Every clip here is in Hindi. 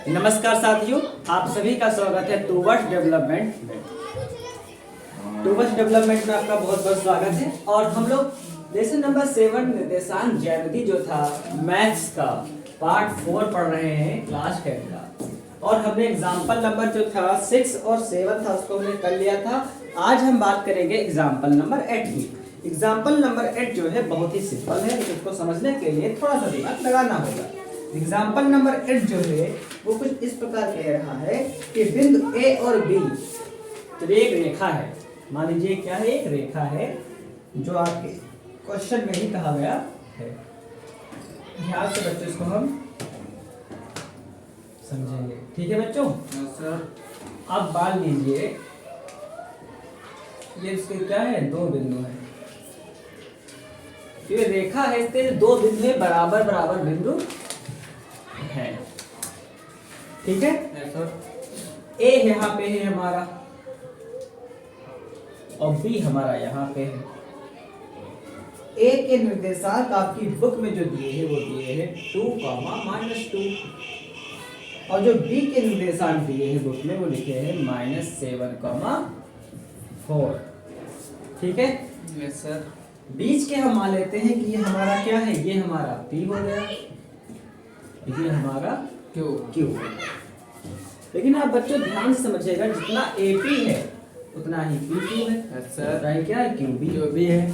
नमस्कार साथियों, आप सभी का स्वागत है टूवर्ड्स डेवलपमेंट में। टूवर्ड्स डेवलपमेंट में आपका बहुत बहुत स्वागत है। और हम लोग लेसन नंबर 7 निर्देशांक ज्यामिति जो था मैथ्स का पार्ट 4 पढ़ रहे हैं क्लास 10 का। और हमने एग्जाम्पल नंबर जो था 6 और 7 था उसको हमने कर लिया था। आज हम बात करेंगे एग्जाम्पल नंबर 8 की। एग्जाम्पल नंबर 8 जो है बहुत ही सिंपल है, लेकिन उसको समझने के लिए थोड़ा सा दिमाग लगाना होगा। एग्जाम्पल नंबर 8 जो है वो कुछ इस प्रकार कह रहा है कि बिंदु ए और बी, तो एक रेखा है। मान लीजिए क्या है, एक रेखा है जो आपके क्वेश्चन में ही कहा गया है। ध्यान से बच्चों इसको हम समझेंगे, ठीक है बच्चों? सर अब मान लीजिए ये इसके क्या है, दो बिंदु है। ये रेखा है, इसके दो बिंदु है, बराबर बराबर बिंदु है, ठीक है सर। ए यहाँ पे है हमारा और बी हमारा यहाँ पे है। ए के निर्देशांक आपकी बुक में जो दिए हैं वो दिए हैं 2, -2 और जो बी के निर्देशांक दिए हैं बुक में वो लिखे हैं -7, 4, ठीक है? Yes sir. बीच के हम मान लेते हैं कि ये हमारा क्या है, ये हमारा पी हो गया, ये हमारा क्यू। लेकिन आप बच्चों ध्यान से समझिएगा, जितना AP है उतना ही PQ है। सर क्या है, QB भी है।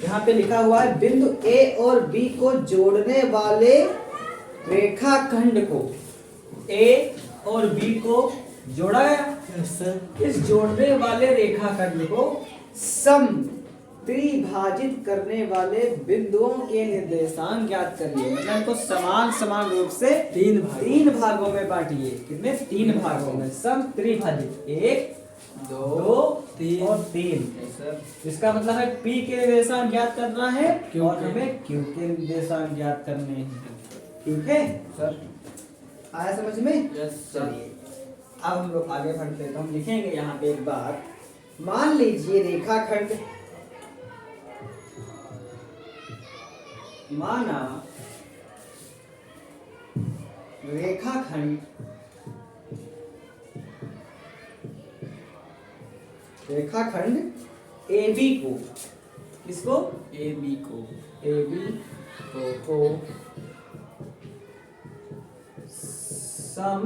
यहाँ पे लिखा हुआ है बिंदु A और B को जोड़ने वाले रेखाखंड को A और B को जोड़ा गया। सर इस जोड़ने वाले रेखाखंड को सम त्रिभाजित करने वाले बिंदुओं के निर्देशांक ज्ञात करिए। मतलब इनको समान समान रूप से तीन भागों में बांटिए। कितने? 3 भागों में। सम त्रिभाजित 1, 2, 3 और 3। इसका मतलब है P के निर्देशांक ज्ञात करना है और हमें Q के निर्देशांक ज्ञात करने हैं, ठीक है सर? आया समझ में? Yes sir. अब हम लोग आगे बढ़ते हैं तो हम लिखेंगे यहाँ पे एक बात। मान लीजिए रेखाखंड, माना रेखाखंड AB को, किसको? AB को सम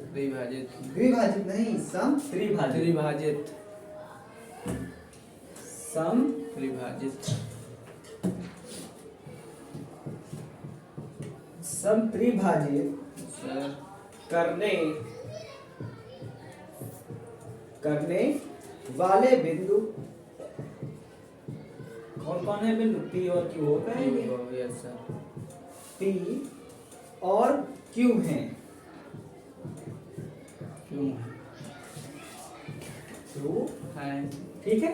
द्विभाजित नहीं, सम त्रिभाजित सर करने वाले बिंदु कौन कौन है? बिंदु P और Q हो गए। Yes sir. P और Q हैं। क्यों है? ठीक है।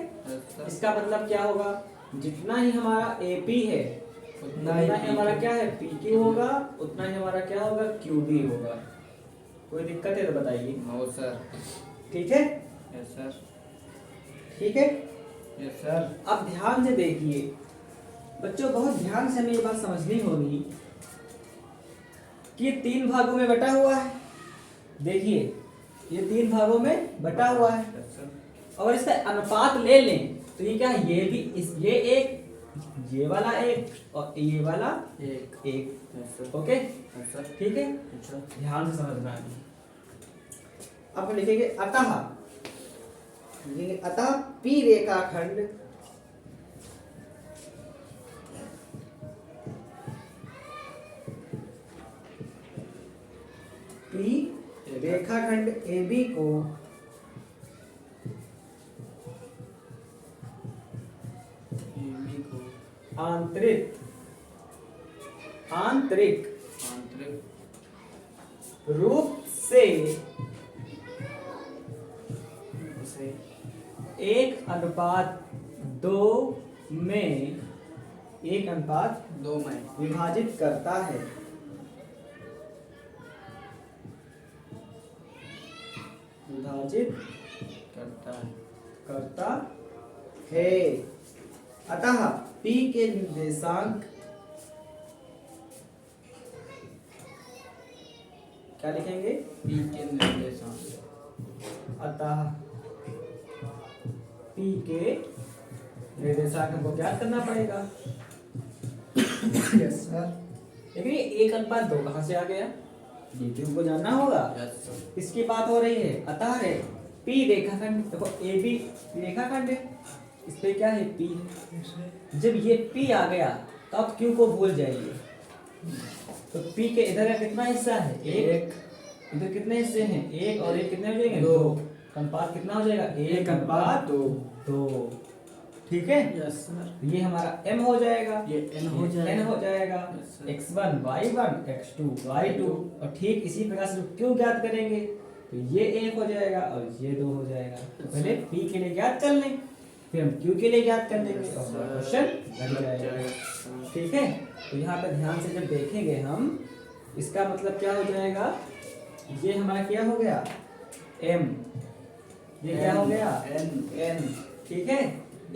इसका मतलब क्या होगा, जितना ही हमारा AP है उतना ही हमारा क्या है, PQ होगा, उतना ही हमारा क्या होगा, QB होगा। कोई दिक्कत है तो बताइए। No sir. ठीक है? Yes sir. ठीक है? Yes sir. अब ध्यान से देखिए बच्चों, बहुत ध्यान से हमें ये बात समझनी होगी कि ये 3 भागों में बटा हुआ है। देखिए ये 3 भागों में बटा हुआ है। Yes sir. और इसका अनुपात ले लें तो ये क्या है, ये भी ये एक, ये वाला एक और ये वाला एक। ओके ठीक है, ध्यान से समझना है। अब हम लिखेंगे अतः P रेखाखंड AB को आंतरिक रूप से 1:2 में विभाजित करता है। अतः P के निर्देशांक क्या लिखेंगे? P के निर्देशांक। अतः P के निर्देशांक हमको ज्ञात करना पड़ेगा। Yes sir. लेकिन ये 1:2 कहाँ से आ गया? ये भी हमको जानना होगा। Yes sir. इसकी बात हो रही है। अतः है P रेखाखंड, देखो AB रेखाखंड है, इस पे क्या है? P है। जब ये P आ गया तो आप Q को भूल जाइए। तो P के इधर का कितना हिस्सा है? एक। इधर कितने हिस्से हैं? एक और एक कितने हो जाएंगे? 2। अनुपात कितना हो जाएगा? 1:2। ठीक है। Yes sir. ये हमारा M हो जाएगा, ये N हो जाएगा। N हो जाएगा, Yes, sir. x1 y1 x2 y2, और ठीक इसी प्रकार से Q ज्ञात करेंगे तो ये 1 हो जाएगा और ये 2 हो जाएगा। तो पहले P के लिए ज्ञात कर लें, फिर हम Q के लिए ज्ञात कर लेंगे और क्वेश्चन बन जाएगा। ठीक है। तो यहाँ पे ध्यान से जब देखेंगे हम, इसका मतलब क्या हो जाएगा? ये हमारा क्या हो गया? M, ये क्या हो गया? N। ठीक है।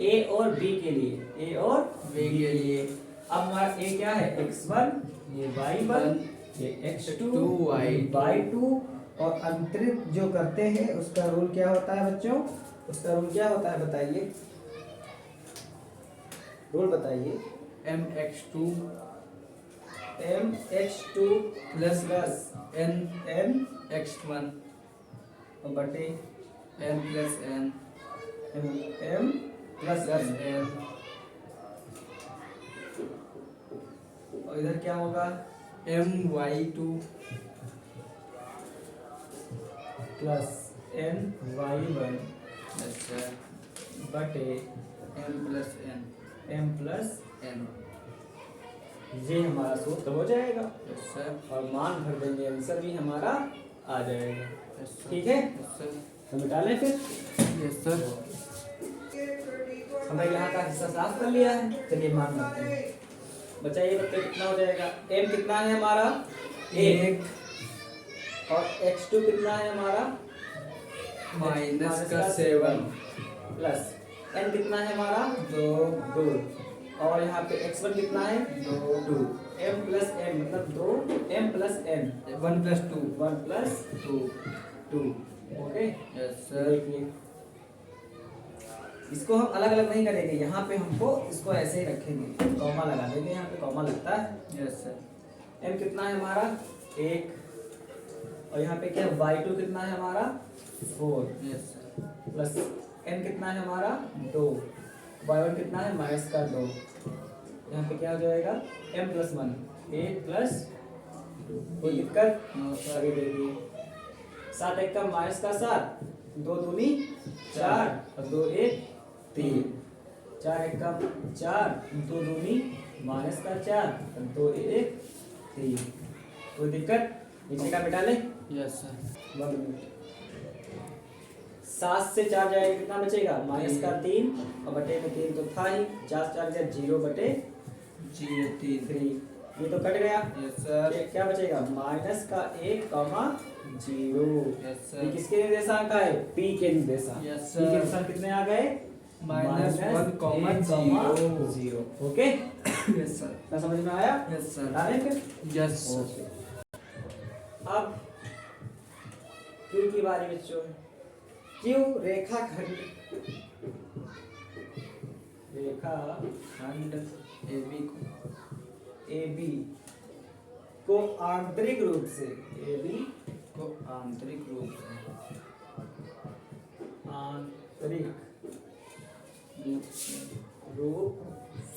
A और B के लिए, A और B के लिए। अब हमारा A क्या है? x1, ये y1, ये x2 y2, और अंतरित जो करते हैं उसका रूल क्या होता है बच्चों? उसका रूल क्या होता है बताइए? रूल बताइए। mx2 प्लस n x1 और बटे n plus n m plus plus n और इधर क्या होगा? my2 plus ny1 yes sir बटे m plus n m plus n ये हमारा सूत्र हो जाएगा yes sir और मान भर देंगे, आंसर भी हमारा आ जाएगा। yes sir ठीक है। yes sir तो मिटा लें फिर। yes sir हमने यहाँ का हिस्सा साफ कर लिया है, चलिए मान लेते हैं। बच्चा ये बताइए कितना हो जाएगा? m कितना है हमारा? 1, और x2 कितना है हमारा? -7 प्लस n कितना है हमारा? 2, और यहाँ पे x1 कितना है? 2। m प्लस n मतलब 2, m plus n 1 plus 2 1 plus 2। Okay. yes sir देखिए इसको हम अलग अलग नहीं करेंगे, यहाँ पे हमको इसको ऐसे ही रखेंगे, कॉमा लगा देंगे, यहाँ पे कॉमा लगता है। yes sir m कितना है हमारा? 1, और यहाँ पे क्या y2 कितना है हमारा? 4, yes sir प्लस n कितना है हमारा? 2, y1 कितना है? -2। यहाँ पे क्या हो जाएगा? m प्लस 1 1 प्लस, कोई दिक्कत? no sir अभी देखिए 7 1 का -7, 2 दूनी 4 और 2 1 3, 4 1 का 4, 2 दूनी -4 और 2 1 3। कोई दिक्कत? नीचे का मिटा ले। yes sir 1 minute. 7 से 4 जाएगा कितना बचेगा? -3 और बटे में 3 तो था ही, 4 4 या 0 बटे 3। ये तो कट गया। yes sir ये क्या बचेगा? -1, 0। yes ये sir किसके निर्देशांक का है? P के निर्देशांक। Yes, P sir. के निर्देशांक कितने आ गए? -1, -0। ओके, yes sir क्या समझ में आया? yes sir डालें फिर। yes sir okay. अब Q की बारी बच्चों। Q रेखाखंड AB को AB को आंतरिक रूप से AB को आंतरिक रूप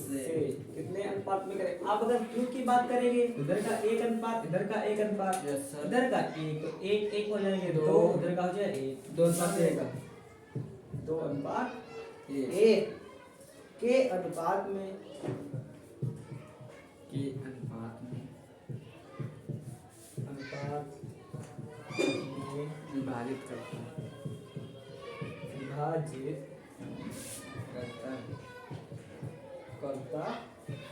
से कितने अनुपात में करें? आप अगर Q की बात करेंगे इधर का 1 अनुपात, इधर का 1 अनुपात, Yes, sir. इधर का 1 तो 1 1 हो जाएंगे, 2 दो। इधर का हो जाए 1, 2 अनुपात रहेगा 2 अनुपात 1 के अनुपात में विभाजित करता है विभाजित करता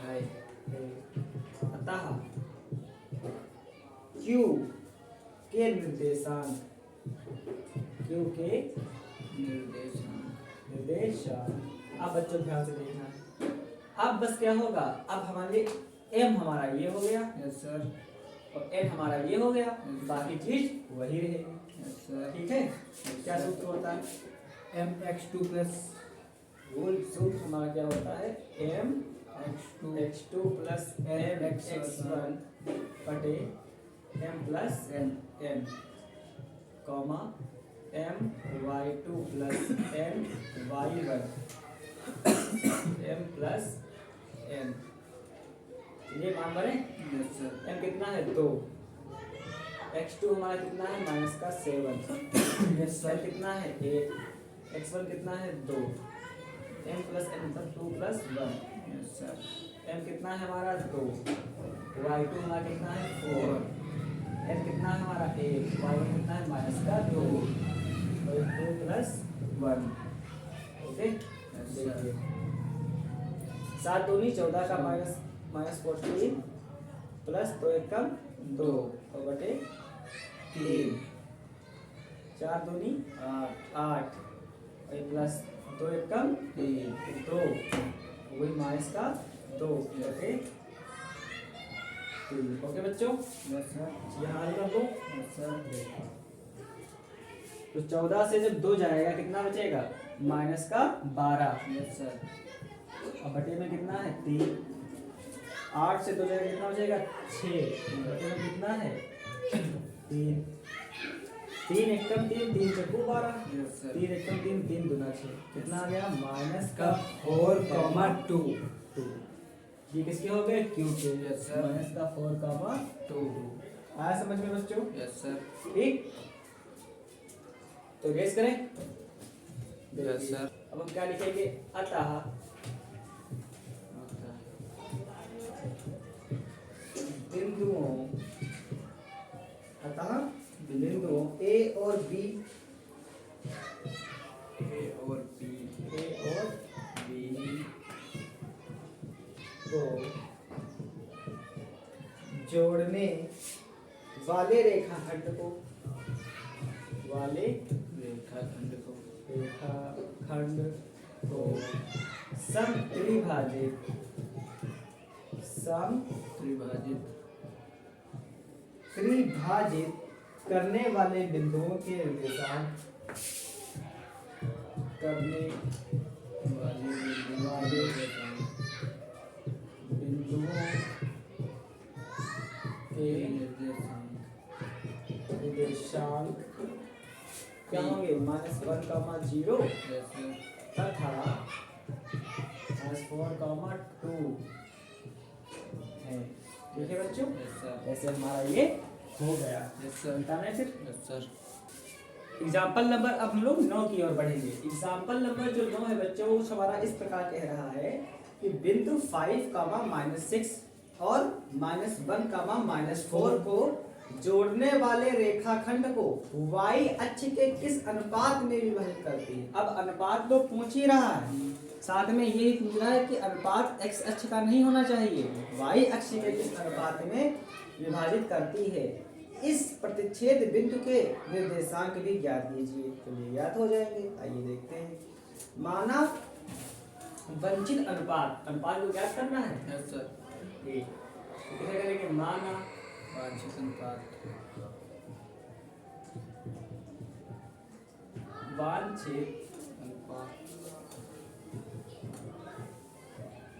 है है। अतः Q के निर्देशांक अब बच्चों ध्यान से देखना। अब बस क्या होगा? अब हमारे M हमारा ये हो गया, yes sir और n हमारा ये हो गया, बाकी चीज वही रहेगी। Yes sir. ठीक है, क्या सूत्र होता है? mx2 प्लस मूल सूत्र हमारा क्या होता है? m x2 x2 plus m x1 बटे m plus n comma m y2 plus m y1 m plus n। ये मान भरे, यस सर। m कितना है? 2। x2 हमारा कितना है? माइनस का 7। यस n कितना है? 8। x1 कितना है? 2। m प्लस n मतलब 2 प्लस 1। Yes sir. m कितना है हमारा? 2। y2 हमारा कितना है? 4। n कितना है हमारा? 8। y1 कितना है? माइनस का 2। और 2 प्लस 1। ओके, देखिए 7 दूनी 14 का माइनस 14 प्लस 2 एकम 2 और बटे 3। 4 दूनी 8 और प्लस 2 एकम 2 वही माइनस का 2 बटे 3। ओके बच्चों, यस सर। यहाँ हल कर दो। Yes sir. तो 14 से जब 2 जाएगा कितना बचेगा? माइनस का 12। Yes sir. अब बटे में कितना है? 3। 8 से 2 जाएगा कितना बचेगा? 6। बटे में कितना है? 3। 3 एकम 3, 3 चक्कू 12। Yes sir. 3 एकम 3, 3 दूना 6। कितना आ गया? माइनस का 4,2। 2। ये किसके हो गए? क्यू के। Yes sir. माइनस का 4,2। आया समझ में बच्चों? Yes sir. ठीक, तो गेस करें। Yes sir. अब हम क्या लिखेंगे? अतः बिंदुओं A और B ए और बी को जोड़ने वाले रेखाखंड को रेखाखंड को समत्रिभाजित त्रिभाजित करने वाले बिंदुओं के निर्देशांक करने वाले बिंदुओं के निर्देशांक क्या होंगे? -1,0 तथा -4,2 है। ठीक है बच्चों, ऐसे हमारा ये हो गया। बताना है फिर एग्जाम्पल नंबर। अब हम लोग 9 की ओर बढ़ेंगे। एग्जाम्पल नंबर जो 9 है बच्चों, वो हमारा इस प्रकार कह रहा है कि बिंदु 5, -6 और -1, -4 को जोड़ने वाले रेखाखंड को y अक्ष के किस अनुपात में विभाजित करती है। अब अनुपात तो पूछ ही रहा है, साथ में ये भी पूछ रहा है कि अनुपात x अक्ष का नहीं होना चाहिए, y अक्ष के किस अनुपात में विभाजित करती है। इस प्रतिच्छेद बिंदु के निर्देशांक भी ज्ञात कीजिए। तो ये ज्ञात हो जाएंगे, आइए देखते हैं। माना वंचित अनुपात को ज्ञात करना है। ठीक, तो कैसे करेंगे? माना वांछित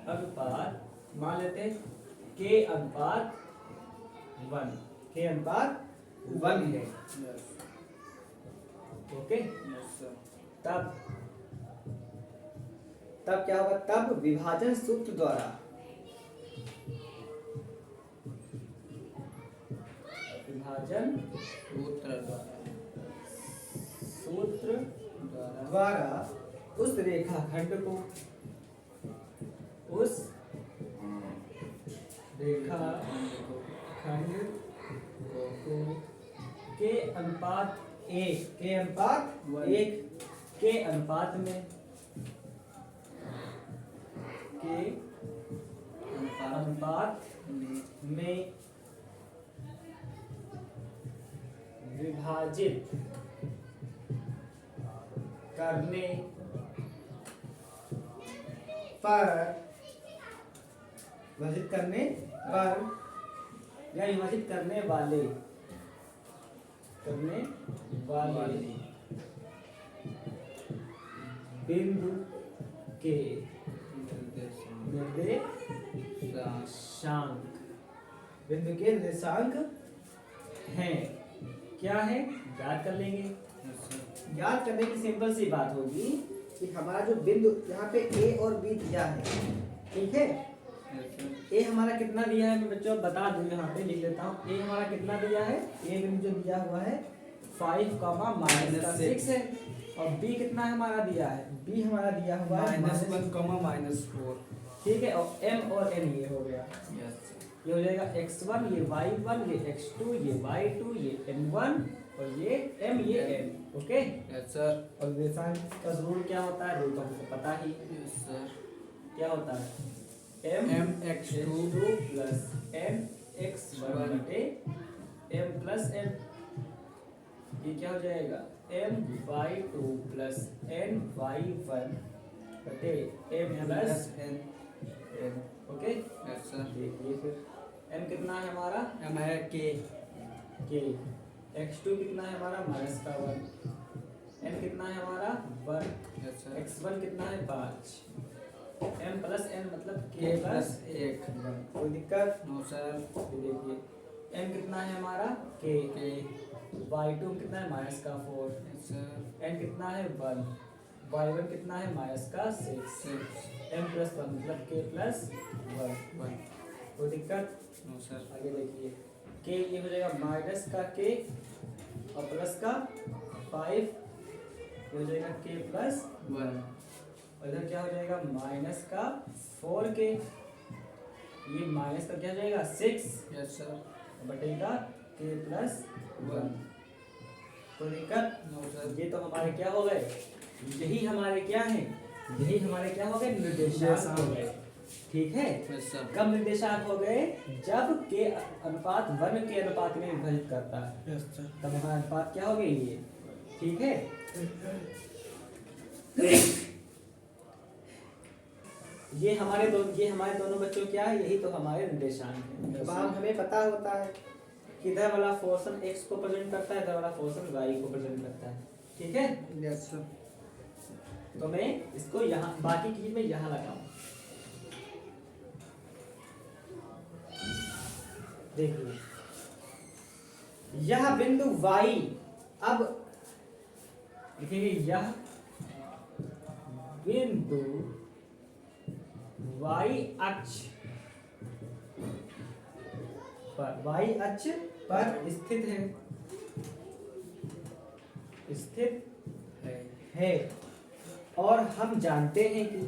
अनुपात मान लेते हैं k अनुपात 1। k अनुपात 1 है। ओके, तब क्या होगा? तब विभाजन सूत्र द्वारा उस रेखाखंड को के अनुपात 1 के अनुपात में विभाजित करने पर या विभाजित करने वाले बिंदु के निर्देशांक हैं। क्या है, याद कर लेंगे। याद करने की सिंपल सी बात होगी कि हमारा जो बिंदु यहाँ पे ए और बी दिया है, ठीक है। ए हमारा कितना दिया है मैं बच्चों बता दूं, यहाँ पे लिख लेता हूँ। ए हमारा कितना दिया है, ए बिंदु जो दिया हुआ है 5,-6 है। और बी कितना हमारा दिया है, बी हमारा दिया हुआ है -1, -4। ठीक है। और एम और एन ये हो गया, ये हो जाएगा x1, ये y1, ये x2, ये y2, ये n1 और ये m, ये n। Okay yes sir. और निर्देशांक का रूल क्या होता है, रूल तो हमको पता ही। Yes sir. क्या होता है, mx2 प्लस mx1 बटे m प्लस n। ये क्या हो जाएगा, my2 प्लस ny1 बटे m plus n। Okay. Yes sir. देखिए फिर m कितना है हमारा, m है k। x2 कितना है हमारा -1, n कितना है हमारा 1, यस सर। x1 कितना है 5, m प्लस n मतलब k k प्लस + 1। कोई दिक्कत। No sir. देखिए m कितना है हमारा k, y2 कितना है -4, यस सर। n कितना है 1, y1 कितना है -6, m प्लस 1 मतलब k प्लस 1। कोई दिक्कत। No sir. आगे देखिए k ये हो जाएगा माइनस का k और प्लस का 5, ये हो जाएगा k प्लस 1। और इधर क्या हो जाएगा माइनस का 4k, ये माइनस का क्या हो जाएगा 6 यस सर। बटेगा k प्लस 1। कोई दिक्कत। No sir. ये तो हमारे क्या हो गए, यही हमारे क्या है, यही हमारे क्या हो गए, निर्देशांक हो गए। ठीक है। Yes sir. कब निर्देशांक हो गए, जब के अनुपात 1 के अनुपात में विभाजित करता है, यस सर। तब हमारा अनुपात क्या हो गए ये। ठीक है। ये हमारे दोनों बच्चों क्या है, यही तो हमारे निर्देशांक है। अब हमें पता होता है कि इधर वाला पोर्शन x को प्रेजेंट करता है, इधर वाला पोर्शन y को प्रेजेंट करता है। ठीक है। Yes sir. तो मैं इसको यहाँ बाकी की चीज में यहाँ लगाऊं। देखिए यह बिंदु y, अब देखिए यह बिंदु y अक्ष पर स्थित है और हम जानते हैं कि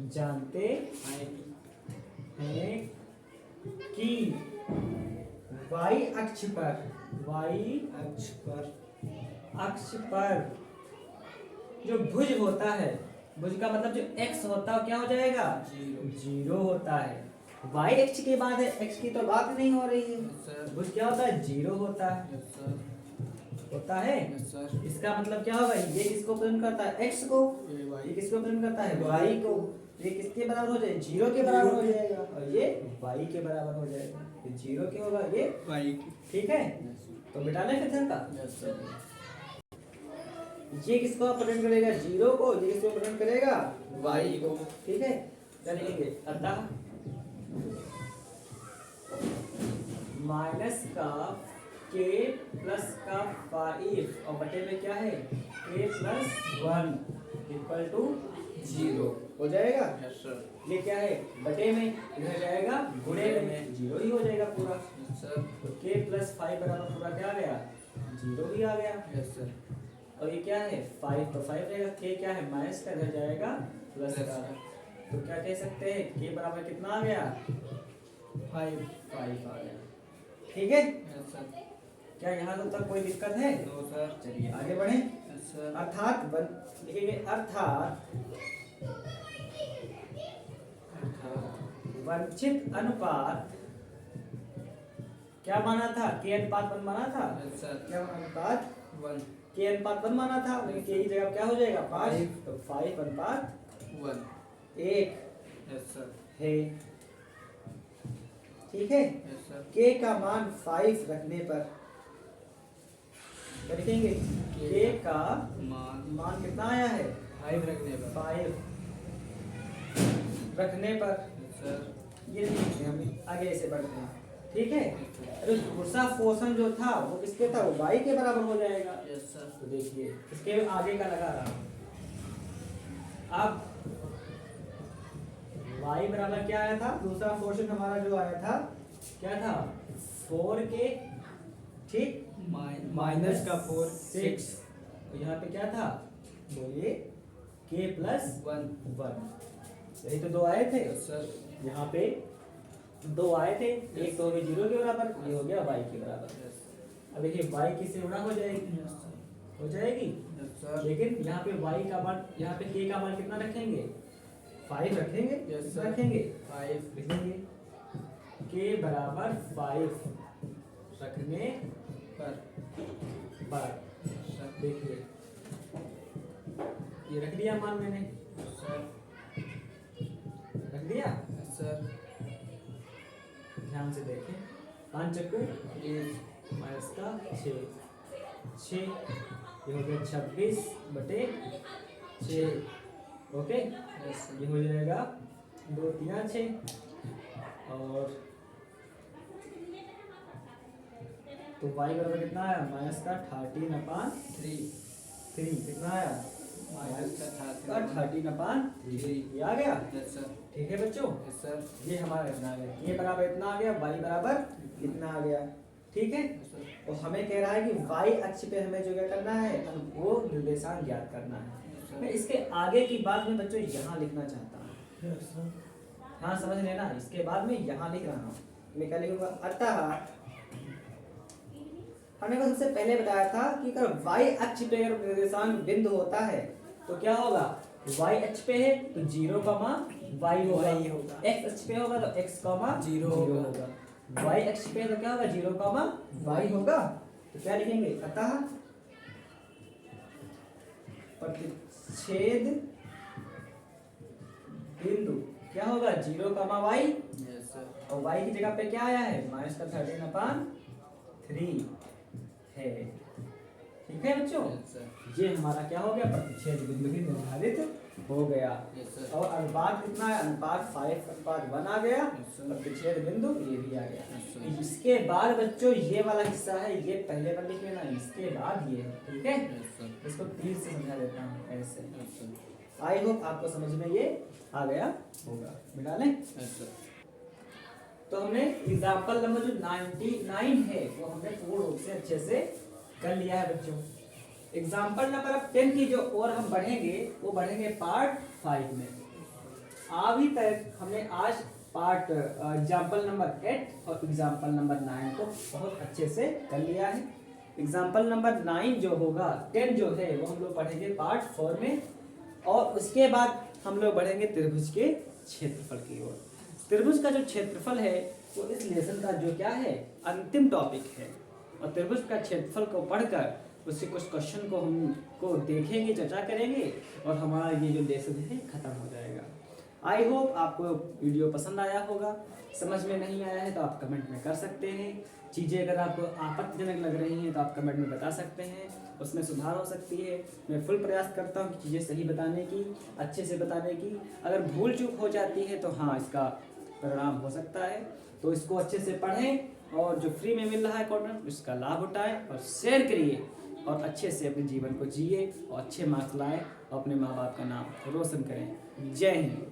जानते हैं कि y अक्ष पर जो भुज होता है, भुज का मतलब जो x होता है क्या हो जाएगा, 0 होता है। y अक्ष के बाद है, x की तो बात नहीं हो रही है। भुज क्या होता है, 0 होता है। होता है। इसका मतलब क्या होगा, ये किसको प्रेजेंट करता है, x को, ये किसको प्रेजेंट करता है, y को। ये किसके बराबर हो जाएगा, 0 के बराबर हो जाएगा और ये y के बराबर हो जाएगा। ये 0 के होगा, ये y। ठीक है। तो बेटा ने कितना का, ये किसको प्रेजेंट करेगा, 0 को, ये किसको प्रेजेंट करेगा, y को। ठीक है। चलिए अतः माइनस का k प्लस का 5 और बटे में क्या है, k प्लस 1 इक्वल टू 0 हो जाएगा। Yes sir. ये क्या है, बटे में, इधर जाएगा गुणे में, 0 ही हो जाएगा पूरा। सर। तो k प्लस 5 बराबर पूरा क्या आ गया, 0 ही आ गया। Yes sir. और ये क्या है 5, तो 5 रहेगा, k क्या है माइनस का, इधर जाएगा प्लस का। तो क्या कह सकते हैं, k बराबर कितना आ गया, 5 आ गया। ठीक है। Yes sir. क्या यहाँ तक कोई दिक्कत है, नो सर। चलिए आगे बढ़े। Yes sir. अर्थात लिखेंगे, अर्थात वांछित अनुपात क्या माना था, k अनुपात 1 माना था। Yes sir. क्या अनुपात 1 k अनुपात 1 माना था, लेकिन k की जगह क्या हो जाएगा 5, तो 5 अनुपात 1। 1 यस सर है। ठीक है, यस सर के का मान 5 रखने पर क्या लिखेंगे? के का मान कितना आया है? 5 रखने पर 5 रखने पर। यस सर ये नहीं लिखते हम, आगे ऐसे बढ़ते हैं। ठीक है, अरे दूसरा पोर्शन जो था वो किसके था? वो y के बराबर हो जाएगा। यस सर तो देखिए इसके आगे का लगा रहा हूं। अब y बराबर क्या आया था? दूसरा पोर्शन हमारा जो आया था क्या था? 4 के, ठीक, माइनस का 4 6। तो यहाँ पे क्या था? बोलिए, k प्लस 1। यही तो दो आए थे। यस सर यहाँ पे दो आए थे, एक तो हो गई 0 के बराबर, ये हो गया y के बराबर। यस अब देखिए y किससे गुणा हो जाएगी? हो जाएगी। सर लेकिन यहाँ पे y का मान, यहाँ पे k का मान कितना रखेंगे? 5 रखेंगे। Yes, कितना sir. रखेंगे? 5 लिखेंगे k बराबर 5 रखने पर। देखिए ये रख दिया मान मैंने, सर रख दिया। यस सर ध्यान से देखें, 5 चक्कू माइनस का 6, ये हो गया 26/6। ओके, यस ये हो जाएगा 2 3 6 और तो y बराबर कितना आया? माइनस का 13/3। कितना आया? माइनस का 13/3। ये आ गया। यस सर ठीक है बच्चों, यस सर ये हमारा इतना आ गया, ये बराबर इतना आ गया, y बराबर इतना आ गया। ठीक है, यस सर और हमें कह रहा है कि y अक्ष पे हमें जो क्या करना है? वो निर्देशांक ज्ञात करना है। मैं इसके आगे की बात में बच्चों यहाँ लिखना चाहता हूँ। यस सर हाँ समझ लेना, इसके बाद में यहाँ लिख रहा हूँ। मैं क्या लिखूंगा? अतः हमने को सबसे पहले बताया था कि अगर y अक्ष पे अगर निर्देशांक बिंदु होता है तो क्या होगा? y अक्ष पे है तो 0, y होगा। x अक्ष पे होगा तो x, 0 होगा। y अक्ष पे है तो क्या होगा? 0, y होगा। तो क्या लिखेंगे? अतः प्रतिच्छेद बिंदु क्या होगा? 0, y। यस सर और y की जगह पे क्या आया है? माइनस का 13/3 है। ठीक है बच्चों, यस सर ये हमारा क्या हो गया? प्रतिच्छेद बिंदु भी निर्धारित हो गया। यस सर और अनुपात कितना है? अनुपात 5:1 आ गया। Yes, sir. प्रतिच्छेद बिंदु ये भी आ गया। Yes, sir. इसके बाद बच्चों ये वाला हिस्सा है, ये पहले पर लिख लेना, इसके बाद ये है। ठीक है, यस सर इसको तीर से समझा देता हूँ ऐसे। यस सर आई होप आपको समझ में ये आ गया होगा। मिटा लें। यस सर तो हमने एग्जाम्पल नंबर जो 99 है वो हमने पूर्ण रूप से अच्छे से कर लिया है बच्चों। एग्जाम्पल नंबर अब 10 की जो और हम बढ़ेंगे वो बढ़ेंगे पार्ट 5 में। अभी तक हमने आज पार्ट एग्जाम्पल नंबर 8 और एग्जाम्पल नंबर 9 को बहुत अच्छे से कर लिया है। एग्जाम्पल नंबर 9 जो होगा, 10 जो है वो हम लोग पढ़ेंगे पार्ट 4 में, और उसके बाद हम लोग बढ़ेंगे त्रिभुज के क्षेत्रफल की ओर। त्रिभुज का जो क्षेत्रफल है वो इस लेसन का जो क्या है? अंतिम टॉपिक है। और त्रिभुज का क्षेत्रफल को पढ़कर उससे कुछ क्वेश्चन को हम को देखेंगे, चर्चा करेंगे, और हमारा ये जो लेसन है खत्म हो जाएगा। आई होप आपको वीडियो पसंद आया होगा। समझ में नहीं आया है तो आप कमेंट में कर सकते हैं। चीज़ें अगर आपको आपत्तिजनक लग रही हैं तो आप कमेंट में बता सकते हैं, उसमें सुधार हो सकती है। मैं फुल प्रयास करता हूँ कि चीज़ें सही बताने की, अच्छे से बताने की। अगर भूल चूक हो जाती है तो हाँ, इसका परिणाम हो सकता है। तो इसको अच्छे से पढ़ें और जो फ्री में मिल रहा है कंटेंट उसका लाभ उठाएं और शेयर करिए, और अच्छे से अपने जीवन को जिए और अच्छे मार्क्स लाएं और अपने माँ बाप का नाम रोशन करें। जय हिंद।